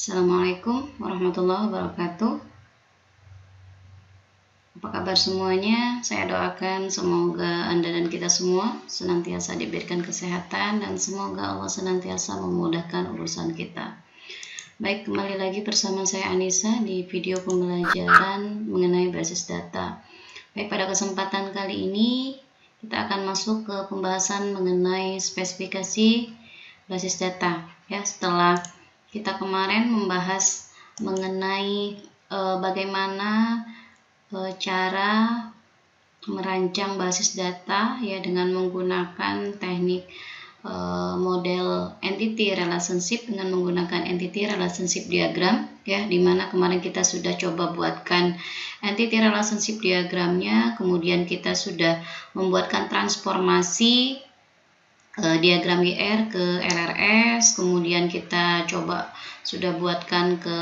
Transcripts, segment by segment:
Assalamualaikum warahmatullahi wabarakatuh. Apa kabar semuanya? Saya doakan semoga Anda dan kita semua senantiasa diberikan kesehatan dan semoga Allah senantiasa memudahkan urusan kita. Baik, kembali lagi bersama saya Anissa di video pembelajaran mengenai basis data. Baik, pada kesempatan kali ini kita akan masuk ke pembahasan mengenai spesifikasi basis data. Ya, setelah kita kemarin membahas mengenai bagaimana cara merancang basis data ya dengan menggunakan teknik model entity relationship dengan menggunakan entity relationship diagram ya, dimana kemarin kita sudah coba buatkan entity relationship diagramnya, kemudian kita sudah membuatkan transformasi diagram IR ke LRS, kemudian kita coba sudah buatkan ke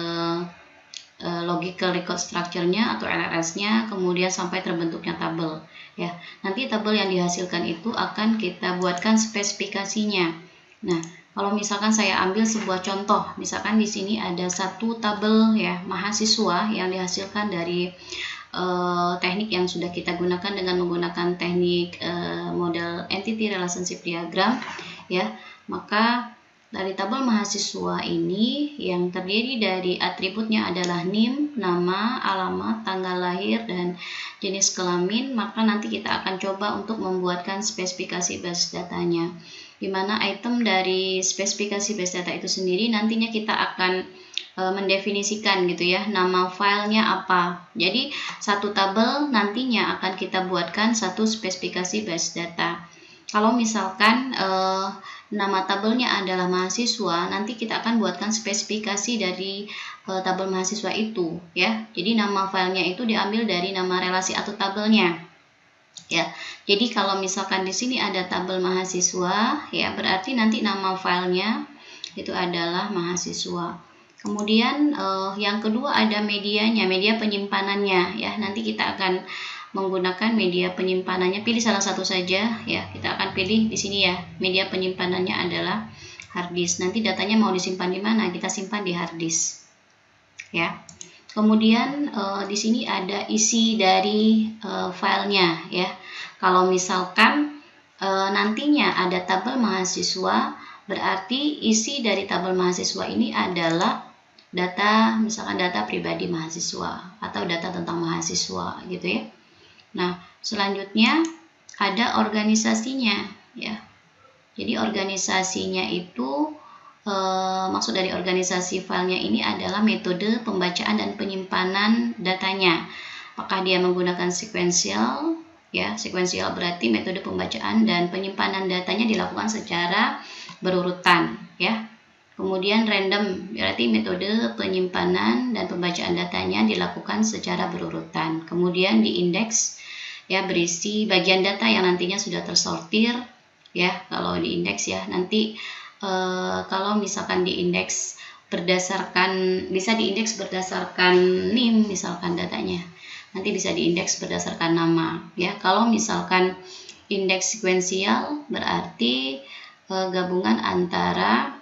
logical record structure-nya atau LRS-nya, kemudian sampai terbentuknya tabel ya. Nanti tabel yang dihasilkan itu akan kita buatkan spesifikasinya. Nah, kalau misalkan saya ambil sebuah contoh, misalkan di sini ada satu tabel ya mahasiswa yang dihasilkan dari teknik yang sudah kita gunakan dengan menggunakan teknik model entity relationship diagram ya, maka dari tabel mahasiswa ini yang terdiri dari atributnya adalah NIM, nama, alamat, tanggal lahir, dan jenis kelamin, maka nanti kita akan coba untuk membuatkan spesifikasi basis datanya, di mana item dari spesifikasi basis data itu sendiri nantinya kita akan mendefinisikan gitu ya, nama filenya apa. Jadi satu tabel nantinya akan kita buatkan satu spesifikasi basis data. Kalau misalkan nama tabelnya adalah mahasiswa, nanti kita akan buatkan spesifikasi dari tabel mahasiswa itu ya. Jadi nama filenya itu diambil dari nama relasi atau tabelnya ya. Jadi kalau misalkan di sini ada tabel mahasiswa ya, berarti nanti nama filenya itu adalah mahasiswa. Kemudian yang kedua ada medianya, media penyimpanannya ya. Nanti kita akan menggunakan media penyimpanannya, pilih salah satu saja ya. Kita akan pilih di sini ya, media penyimpanannya adalah hard disk. Nanti datanya mau disimpan di mana? Kita simpan di hard disk ya. Kemudian di sini ada isi dari filenya ya. Kalau misalkan nantinya ada tabel mahasiswa, berarti isi dari tabel mahasiswa ini adalah data, misalkan data pribadi mahasiswa atau data tentang mahasiswa gitu ya. Nah, selanjutnya ada organisasinya ya. Jadi organisasinya itu maksud dari organisasi filenya ini adalah metode pembacaan dan penyimpanan datanya. Apakah dia menggunakan sequential ya? Sequential berarti metode pembacaan dan penyimpanan datanya dilakukan secara berurutan ya. Kemudian random berarti metode penyimpanan dan pembacaan datanya dilakukan secara berurutan. Kemudian di indeks ya, berisi bagian data yang nantinya sudah tersortir ya. Kalau di indeks ya, nanti kalau misalkan di indeks berdasarkan, bisa diindeks berdasarkan NIM misalkan datanya, nanti bisa diindeks berdasarkan nama ya. Kalau misalkan indeks sekuensial berarti gabungan antara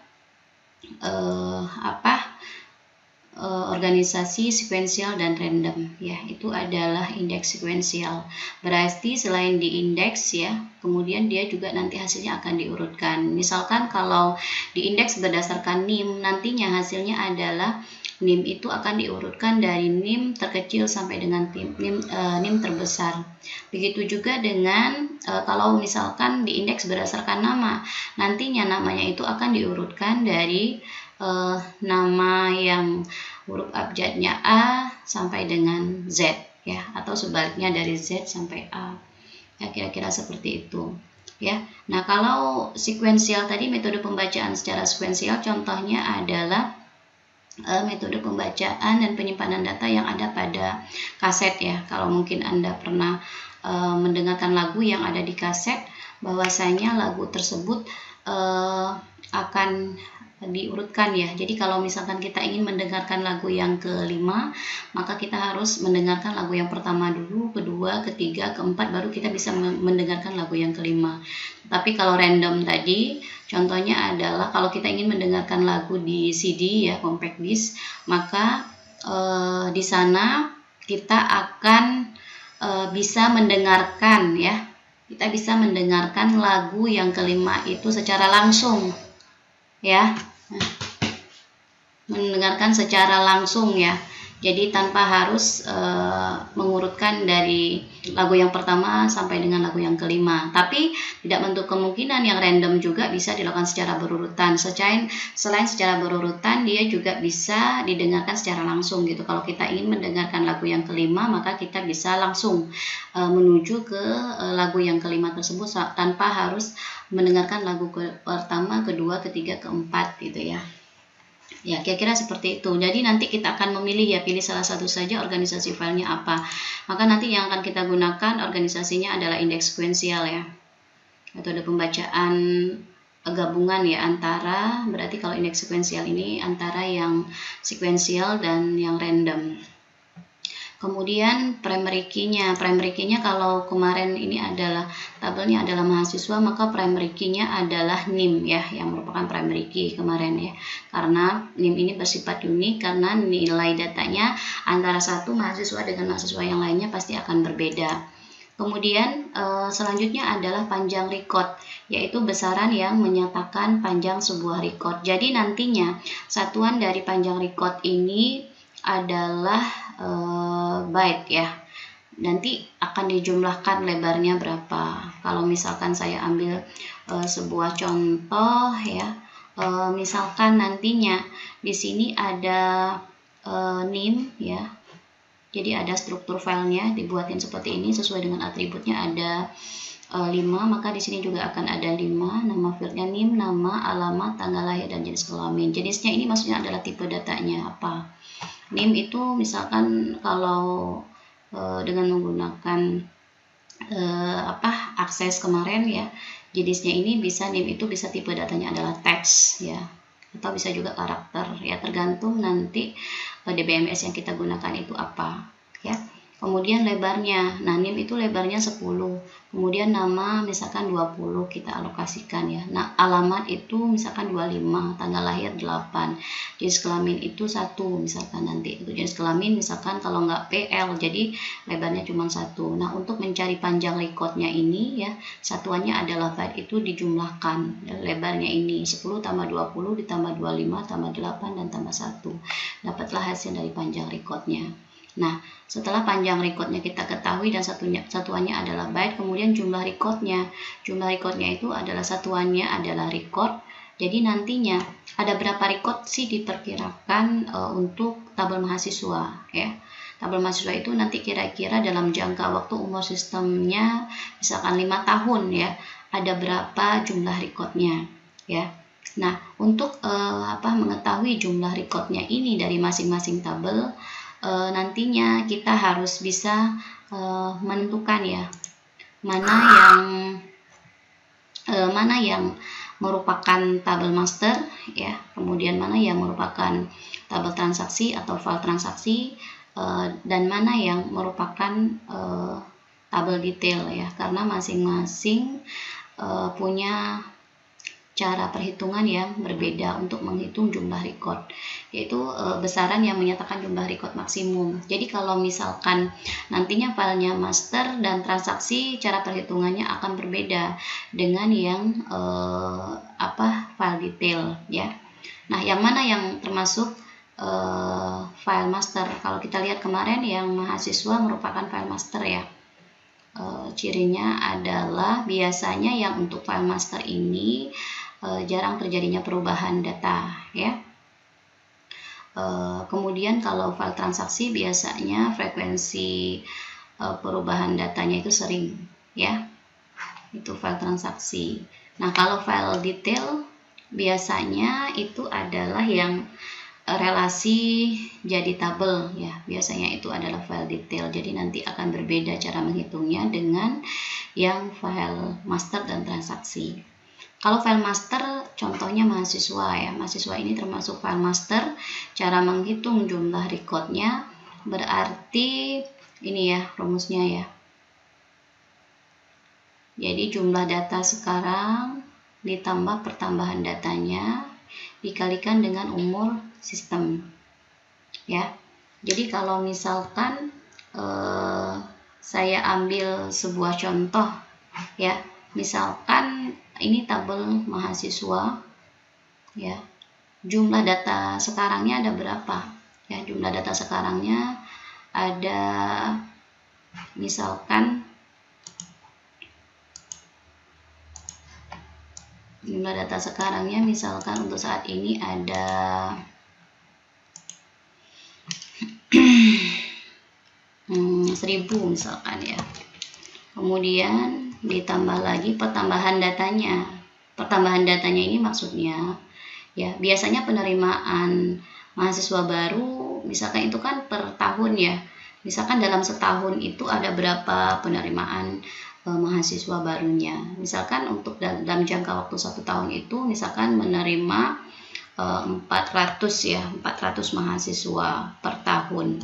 organisasi sekuensial dan random ya, itu adalah indeks sekuensial. Berarti selain di indeks ya, kemudian dia juga nanti hasilnya akan diurutkan. Misalkan kalau di indeks berdasarkan NIM, nantinya hasilnya adalah NIM itu akan diurutkan dari NIM terkecil sampai dengan NIM terbesar. Begitu juga dengan kalau misalkan di indeks berdasarkan nama, nantinya namanya itu akan diurutkan dari nama yang huruf abjadnya A sampai dengan Z ya, atau sebaliknya dari Z sampai A ya, kira-kira seperti itu ya. Nah, kalau sekuensial tadi, metode pembacaan secara sekuensial, contohnya adalah metode pembacaan dan penyimpanan data yang ada pada kaset ya. Kalau mungkin Anda pernah mendengarkan lagu yang ada di kaset, bahwasanya lagu tersebut akan diurutkan ya. Jadi kalau misalkan kita ingin mendengarkan lagu yang kelima, maka kita harus mendengarkan lagu yang pertama dulu, kedua, ketiga, keempat, baru kita bisa mendengarkan lagu yang kelima. Tapi kalau random tadi, contohnya adalah kalau kita ingin mendengarkan lagu di CD ya, compact disc, maka di sana kita akan bisa mendengarkan ya. Kita bisa mendengarkan lagu yang kelima itu secara langsung ya. Mendengarkan secara langsung ya. Jadi tanpa harus mengurutkan dari lagu yang pertama sampai dengan lagu yang kelima. Tapi tidak menutup kemungkinan yang random juga bisa dilakukan secara berurutan. Selain secara berurutan, dia juga bisa didengarkan secara langsung gitu. Kalau kita ingin mendengarkan lagu yang kelima, maka kita bisa langsung menuju ke lagu yang kelima tersebut tanpa harus mendengarkan lagu pertama, kedua, ketiga, keempat gitu ya. Ya, kira-kira seperti itu. Jadi nanti kita akan memilih ya, pilih salah satu saja organisasi filenya apa. Maka nanti yang akan kita gunakan organisasinya adalah indeks sekuensial ya. Metode pembacaan gabungan ya antara, berarti kalau indeks sekuensial ini antara yang sekuensial dan yang random. Kemudian primary key-nya kalau kemarin ini adalah tabelnya adalah mahasiswa, maka primary key-nya adalah NIM ya, yang merupakan primary key kemarin ya. Karena NIM ini bersifat unik karena nilai datanya antara satu mahasiswa dengan mahasiswa yang lainnya pasti akan berbeda. Kemudian selanjutnya adalah panjang record, yaitu besaran yang menyatakan panjang sebuah record. Jadi nantinya satuan dari panjang record ini adalah byte ya. Nanti akan dijumlahkan lebarnya berapa. Kalau misalkan saya ambil sebuah contoh ya, misalkan nantinya di sini ada NIM ya. Jadi ada struktur filenya dibuatin seperti ini sesuai dengan atributnya ada 5, maka di sini juga akan ada 5, nama fieldnya NIM, nama, alamat, tanggal lahir, dan jenis kelamin. Jenisnya ini maksudnya adalah tipe datanya apa. NIM itu misalkan kalau dengan menggunakan akses kemarin ya, jenisnya ini bisa NIM itu bisa tipe datanya adalah teks ya, atau bisa juga karakter ya, tergantung nanti DBMS yang kita gunakan itu apa ya. Kemudian lebarnya, nah NIM itu lebarnya 10, kemudian nama misalkan 20 kita alokasikan ya. Nah alamat itu misalkan 25, tanggal lahir 8, jenis kelamin itu 1 misalkan nanti. Itu jenis kelamin misalkan kalau nggak PL, jadi lebarnya cuma 1. Nah untuk mencari panjang recordnya ini ya, satuannya adalah byte, itu dijumlahkan lebarnya ini 10 tambah 20 ditambah 25 tambah 8 dan tambah 1. Dapatlah hasil dari panjang recordnya. Nah, setelah panjang recordnya kita ketahui dan satuannya adalah byte, kemudian jumlah recordnya. Jumlah recordnya itu adalah satuannya adalah record. Jadi nantinya ada berapa record sih diperkirakan untuk tabel mahasiswa ya. Tabel mahasiswa itu nanti kira-kira dalam jangka waktu umur sistemnya misalkan 5 tahun ya, ada berapa jumlah recordnya ya. Nah, untuk mengetahui jumlah recordnya ini dari masing-masing tabel, nantinya kita harus bisa menentukan ya mana yang merupakan tabel master ya, kemudian mana yang merupakan tabel transaksi atau file transaksi, dan mana yang merupakan tabel detail ya, karena masing-masing punya cara perhitungan yang berbeda untuk menghitung jumlah record, yaitu besaran yang menyatakan jumlah record maksimum. Jadi kalau misalkan nantinya filenya master dan transaksi, cara perhitungannya akan berbeda dengan yang file detail ya. Nah, yang mana yang termasuk file master? Kalau kita lihat kemarin yang mahasiswa merupakan file master ya. Cirinya adalah biasanya yang untuk file master ini jarang terjadinya perubahan data ya. Kemudian kalau file transaksi biasanya frekuensi perubahan datanya itu sering ya, itu file transaksi. Nah kalau file detail biasanya itu adalah yang relasi jadi tabel ya, biasanya itu adalah file detail. Jadi nanti akan berbeda cara menghitungnya dengan yang file master dan transaksi. Kalau file master contohnya mahasiswa ya, mahasiswa ini termasuk file master. Cara menghitung jumlah recordnya berarti ini ya rumusnya ya. Jadi jumlah data sekarang ditambah pertambahan datanya dikalikan dengan umur sistem ya. Jadi kalau misalkan saya ambil sebuah contoh ya, misalkan ini tabel mahasiswa ya, jumlah data sekarangnya ada berapa ya, jumlah data sekarangnya ada misalkan jumlah data sekarangnya misalkan untuk saat ini ada 1000 misalkan ya. Kemudian ditambah lagi pertambahan datanya. Pertambahan datanya ini maksudnya ya, biasanya penerimaan mahasiswa baru misalkan itu kan per tahun ya. Misalkan dalam setahun itu ada berapa penerimaan mahasiswa barunya. Misalkan untuk dalam jangka waktu 1 tahun itu misalkan menerima 400 ya, 400 mahasiswa per tahun.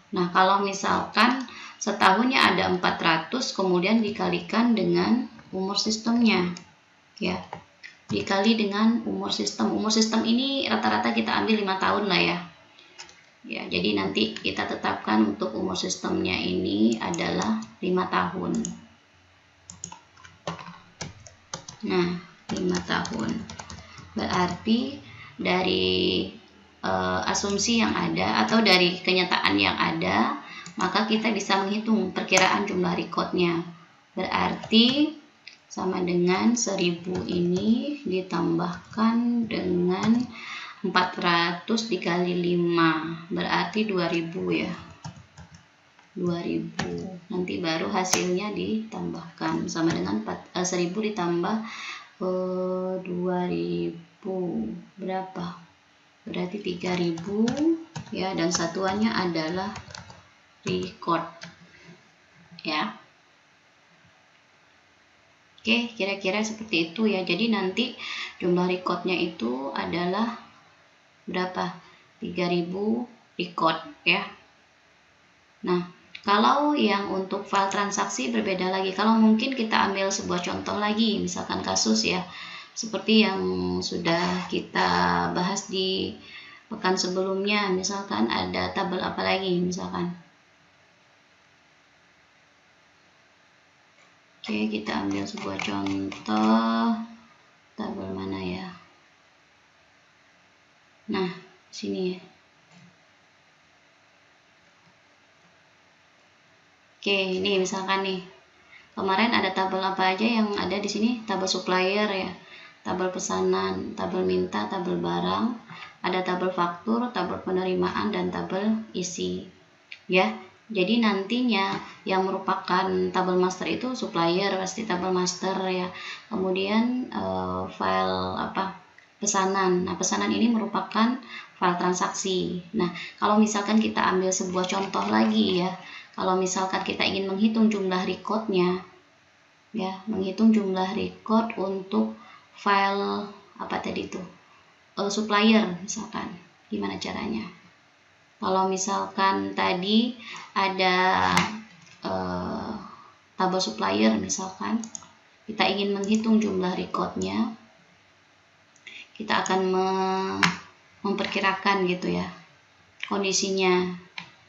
Nah, kalau misalkan setahunnya ada 400 kemudian dikalikan dengan umur sistemnya ya, dikali dengan umur sistem. Umur sistem ini rata-rata kita ambil 5 tahun lah ya. Ya, jadi nanti kita tetapkan untuk umur sistemnya ini adalah 5 tahun. Nah, 5 tahun. Berarti dari asumsi yang ada atau dari kenyataan yang ada, maka kita bisa menghitung perkiraan jumlah recordnya. Berarti sama dengan 1000 ini ditambahkan dengan 400 dikali 5, berarti 2000 ya. 2000. Nanti baru hasilnya ditambahkan sama dengan 1000 ditambah 2000 berapa? Berarti 3000 ya, dan satuannya adalah record ya. Oke, kira-kira seperti itu ya. Jadi nanti jumlah recordnya itu adalah berapa? 3000 record ya. Nah, kalau yang untuk file transaksi berbeda lagi. Kalau mungkin kita ambil sebuah contoh lagi, misalkan kasus ya, seperti yang sudah kita bahas di pekan sebelumnya, misalkan ada tabel apa lagi misalkan. Oke, kita ambil sebuah contoh tabel mana ya. Nah, sini ya. Oke, ini misalkan nih. Kemarin ada tabel apa aja yang ada di sini? Tabel supplier ya, tabel pesanan, tabel minta, tabel barang, ada tabel faktur, tabel penerimaan, dan tabel isi ya. Jadi nantinya yang merupakan tabel master itu supplier, pasti tabel master ya. Kemudian file apa? Pesanan. Nah, pesanan ini merupakan file transaksi. Nah, kalau misalkan kita ambil sebuah contoh lagi ya, kalau misalkan kita ingin menghitung jumlah recordnya ya, menghitung jumlah record untuk file apa tadi itu supplier misalkan, gimana caranya? Kalau misalkan tadi ada tabel supplier misalkan, kita ingin menghitung jumlah recordnya, kita akan memperkirakan gitu ya kondisinya.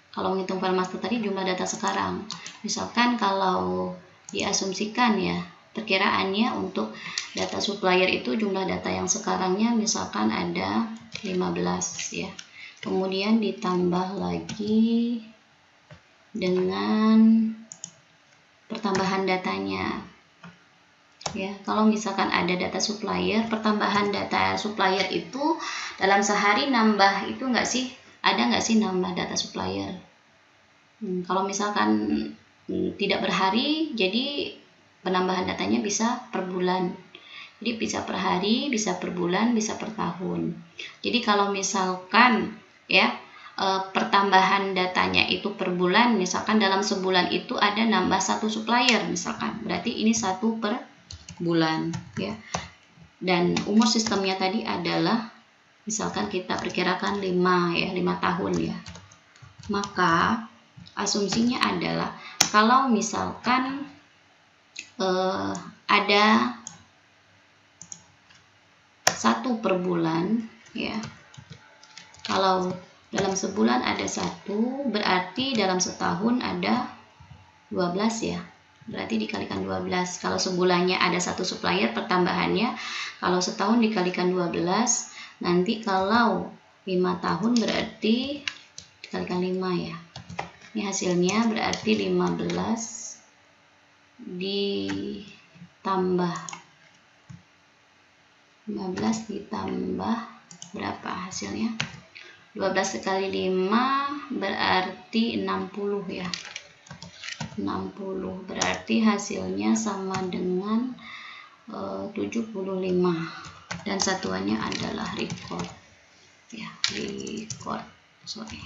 Kalau menghitung file master tadi jumlah data sekarang, misalkan kalau diasumsikan ya, perkiraannya untuk data supplier itu jumlah data yang sekarangnya misalkan ada 15 ya. Kemudian ditambah lagi dengan pertambahan datanya. Ya, kalau misalkan ada data supplier, pertambahan data supplier itu dalam sehari nambah itu enggak sih? Ada nggak sih nambah data supplier? Kalau misalkan tidak berhari, jadi penambahan datanya bisa per bulan. Jadi bisa per hari, bisa per bulan, bisa per tahun. Jadi kalau misalkan ya pertambahan datanya itu per bulan, misalkan dalam sebulan itu ada nambah 1 supplier misalkan, berarti ini 1 per bulan ya. Dan umur sistemnya tadi adalah, misalkan kita perkirakan 5 tahun ya. Maka asumsinya adalah kalau misalkan ada 1 per bulan ya. Kalau dalam sebulan ada 1, berarti dalam setahun ada 12 ya. Berarti dikalikan 12. Kalau sebulannya ada 1 supplier pertambahannya, kalau setahun dikalikan 12, nanti kalau 5 tahun berarti dikalikan 5 ya. Ini hasilnya berarti 15 ditambah 15 ditambah berapa hasilnya? 12 kali 5 berarti 60 ya. 60 berarti hasilnya sama dengan 75 dan satuannya adalah record ya, record, sorry.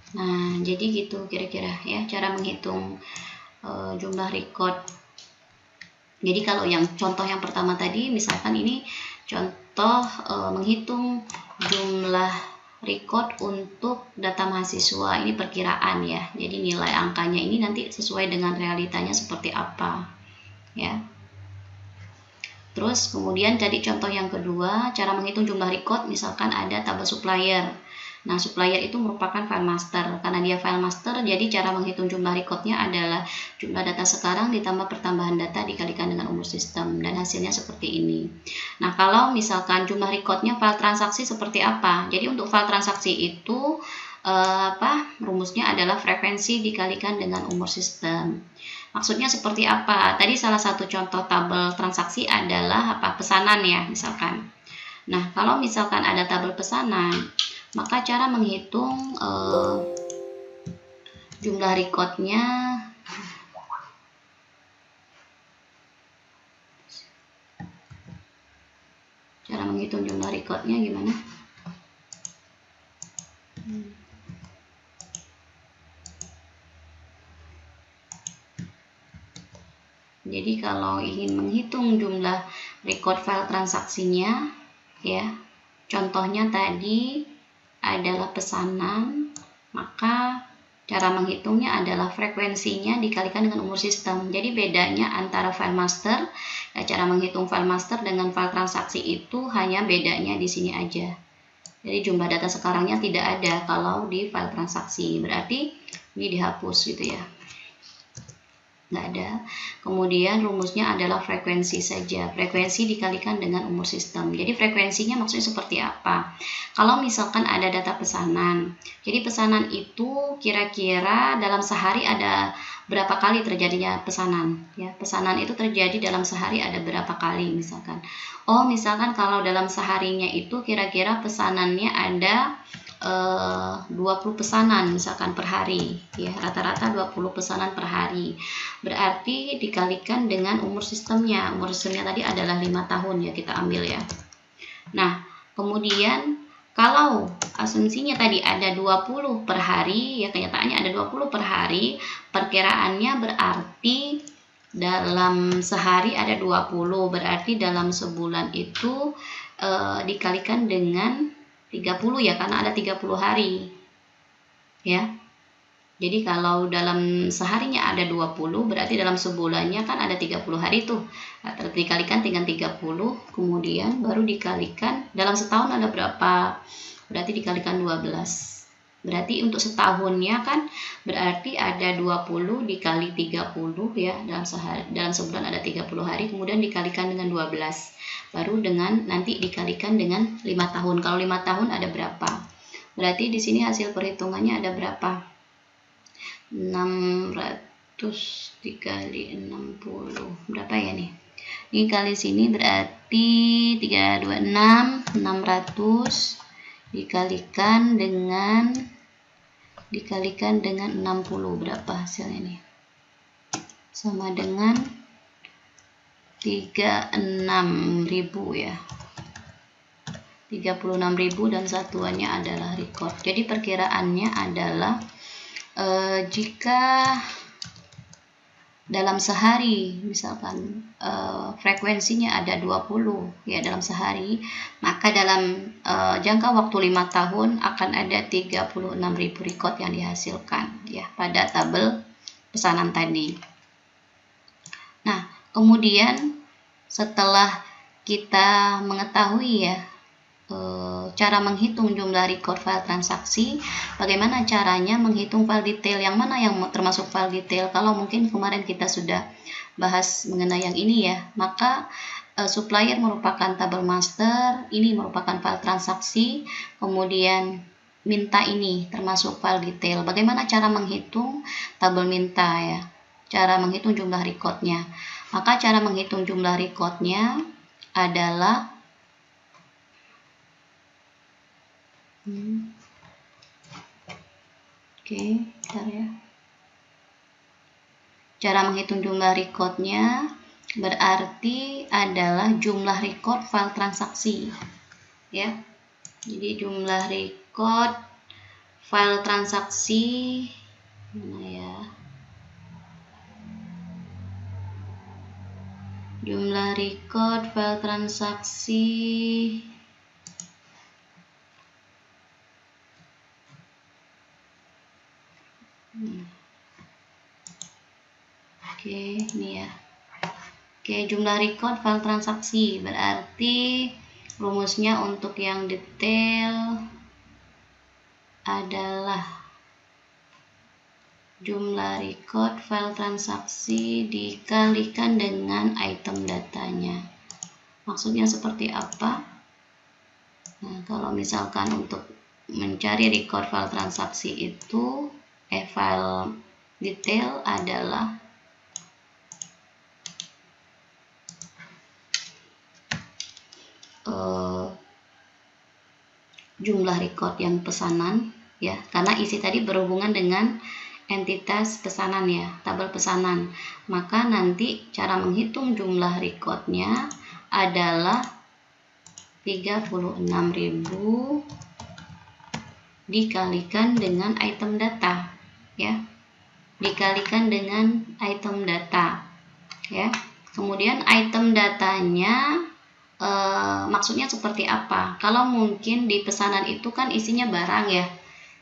Nah, jadi gitu kira-kira ya cara menghitung jumlah record. Jadi kalau yang contoh yang pertama tadi, misalkan ini contoh menghitung jumlah record untuk data mahasiswa, ini perkiraan ya. Jadi nilai angkanya ini nanti sesuai dengan realitanya seperti apa ya. Terus kemudian jadi contoh yang kedua, cara menghitung jumlah record, misalkan ada tabel supplier. Nah, supplier itu merupakan file master. Karena dia file master, jadi cara menghitung jumlah recordnya adalah jumlah data sekarang ditambah pertambahan data dikalikan dengan umur sistem. Dan hasilnya seperti ini. Nah, kalau misalkan jumlah recordnya file transaksi seperti apa? Jadi untuk file transaksi itu rumusnya adalah frekuensi dikalikan dengan umur sistem. Maksudnya seperti apa? Tadi salah satu contoh tabel transaksi adalah pesanan ya, misalkan. Nah, kalau misalkan ada tabel pesanan, maka cara menghitung jumlah recordnya gimana? Jadi kalau ingin menghitung jumlah record file transaksinya ya, contohnya tadi adalah pesanan, maka cara menghitungnya adalah frekuensinya dikalikan dengan umur sistem. Jadi bedanya antara file master, cara menghitung file master dengan file transaksi itu hanya bedanya di sini aja. Jadi jumlah data sekarangnya tidak ada kalau di file transaksi, berarti ini dihapus gitu ya, nggak ada. Kemudian rumusnya adalah frekuensi saja, frekuensi dikalikan dengan umur sistem. Jadi frekuensinya maksudnya seperti apa? Kalau misalkan ada data pesanan, jadi pesanan itu kira-kira dalam sehari ada berapa kali terjadinya pesanan ya. Pesanan itu terjadi dalam sehari ada berapa kali misalkan. Oh, misalkan kalau dalam seharinya itu kira-kira pesanannya ada 20 pesanan misalkan per hari ya, rata-rata 20 pesanan per hari, berarti dikalikan dengan umur sistemnya. Umur sistemnya tadi adalah 5 tahun ya, kita ambil ya. Nah, kemudian kalau asumsinya tadi ada 20 per hari ya, kenyataannya ada 20 per hari, perkiraannya berarti dalam sehari ada 20, berarti dalam sebulan itu dikalikan dengan 30 ya, karena ada 30 hari ya. Jadi kalau dalam seharinya ada 20, berarti dalam sebulannya kan ada 30 hari tuh. Nah, dikalikan dengan 30, kemudian baru dikalikan dalam setahun ada berapa, berarti dikalikan 12. Berarti untuk setahunnya kan berarti ada 20 dikali 30 ya, dalam sebulan ada 30 hari, kemudian dikalikan dengan 12. Baru dengan nanti dikalikan dengan 5 tahun. Kalau 5 tahun ada berapa? Berarti di sini hasil perhitungannya ada berapa? 600 dikali 60. Berapa ya nih? Ini kali sini berarti 326, 600 dikalikan dengan 60. Berapa hasilnya nih? Sama dengan 36.000 ya, 36.000 dan satuannya adalah record. Jadi perkiraannya adalah jika dalam sehari, misalkan frekuensinya ada 20 ya dalam sehari, maka dalam jangka waktu 5 tahun akan ada 36.000 record yang dihasilkan ya pada tabel pesanan tadi. Nah, kemudian setelah kita mengetahui ya cara menghitung jumlah record file transaksi, bagaimana caranya menghitung file detail, yang mana yang termasuk file detail. Kalau mungkin kemarin kita sudah bahas mengenai yang ini ya, maka supplier merupakan tabel master, ini merupakan file transaksi, kemudian minta ini termasuk file detail. Bagaimana cara menghitung tabel minta ya, cara menghitung jumlah recordnya. Maka cara menghitung jumlah recordnya adalah bentar ya. Cara menghitung jumlah recordnya berarti adalah jumlah record file transaksi ya. Jadi jumlah record file transaksi mana ya? Jumlah record file transaksi ini ya. Jumlah record file transaksi berarti rumusnya untuk yang detail adalah jumlah record file transaksi dikalikan dengan item datanya. Maksudnya seperti apa? Nah, kalau misalkan untuk mencari record file transaksi itu file detail adalah jumlah record yang pesanan ya, karena isi tadi berhubungan dengan entitas pesanan ya, tabel pesanan. Maka nanti cara menghitung jumlah recordnya adalah 36.000 dikalikan dengan item data ya, dikalikan dengan item data ya. Kemudian item datanya maksudnya seperti apa? Kalau mungkin di pesanan itu kan isinya barang ya,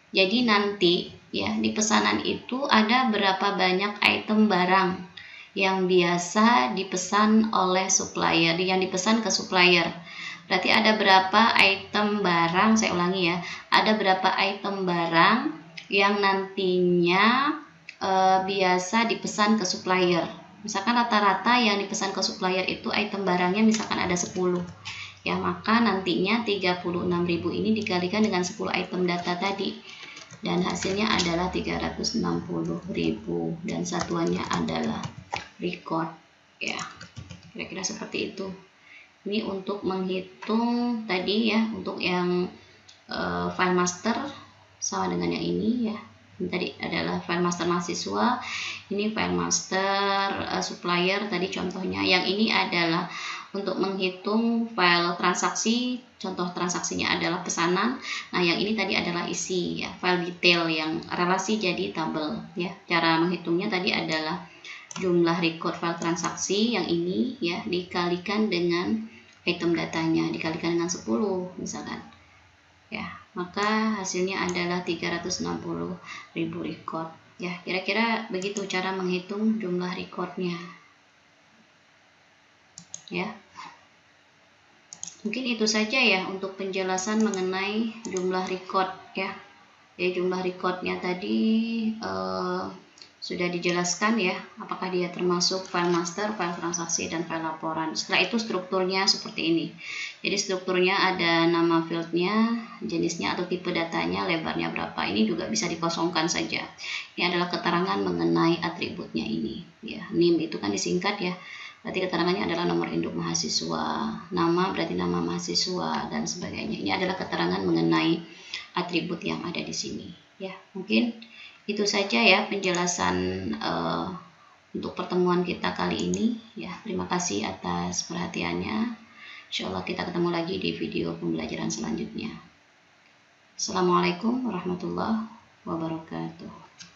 jadi nanti ya di pesanan itu ada berapa banyak item barang yang biasa dipesan oleh supplier, yang dipesan ke supplier. Berarti ada berapa item barang, saya ulangi ya, ada berapa item barang yang nantinya biasa dipesan ke supplier. Misalkan rata-rata yang dipesan ke supplier itu item barangnya misalkan ada 10 ya, maka nantinya 36.000 ini dikalikan dengan 10 item data tadi dan hasilnya adalah 360.000 dan satuannya adalah record ya, kira-kira seperti itu. Ini untuk menghitung tadi ya, untuk yang file master sama dengan yang ini ya. Ini tadi adalah file master mahasiswa, ini file master supplier tadi contohnya. Yang ini adalah untuk menghitung file transaksi, contoh transaksinya adalah pesanan. Nah, yang ini tadi adalah isi ya, file detail yang relasi jadi tabel ya. Cara menghitungnya tadi adalah jumlah record file transaksi yang ini ya dikalikan dengan item datanya, dikalikan dengan 10 misalkan ya, maka hasilnya adalah 360.000 record ya. Kira-kira begitu cara menghitung jumlah recordnya ya. Mungkin itu saja ya untuk penjelasan mengenai jumlah record ya. Jumlah recordnya tadi sudah dijelaskan ya, apakah dia termasuk file master, file transaksi, dan file laporan. Setelah itu strukturnya seperti ini. Jadi strukturnya ada nama fieldnya, jenisnya atau tipe datanya, lebarnya berapa. Ini juga bisa dikosongkan saja. Ini adalah keterangan mengenai atributnya ini. Ya, NIM itu kan disingkat ya. Berarti keterangannya adalah nomor induk mahasiswa, nama berarti nama mahasiswa, dan sebagainya. Ini adalah keterangan mengenai atribut yang ada di sini. Ya, mungkin itu saja ya penjelasan untuk pertemuan kita kali ini ya. Terima kasih atas perhatiannya. Insyaallah kita ketemu lagi di video pembelajaran selanjutnya. Assalamualaikum warahmatullahi wabarakatuh.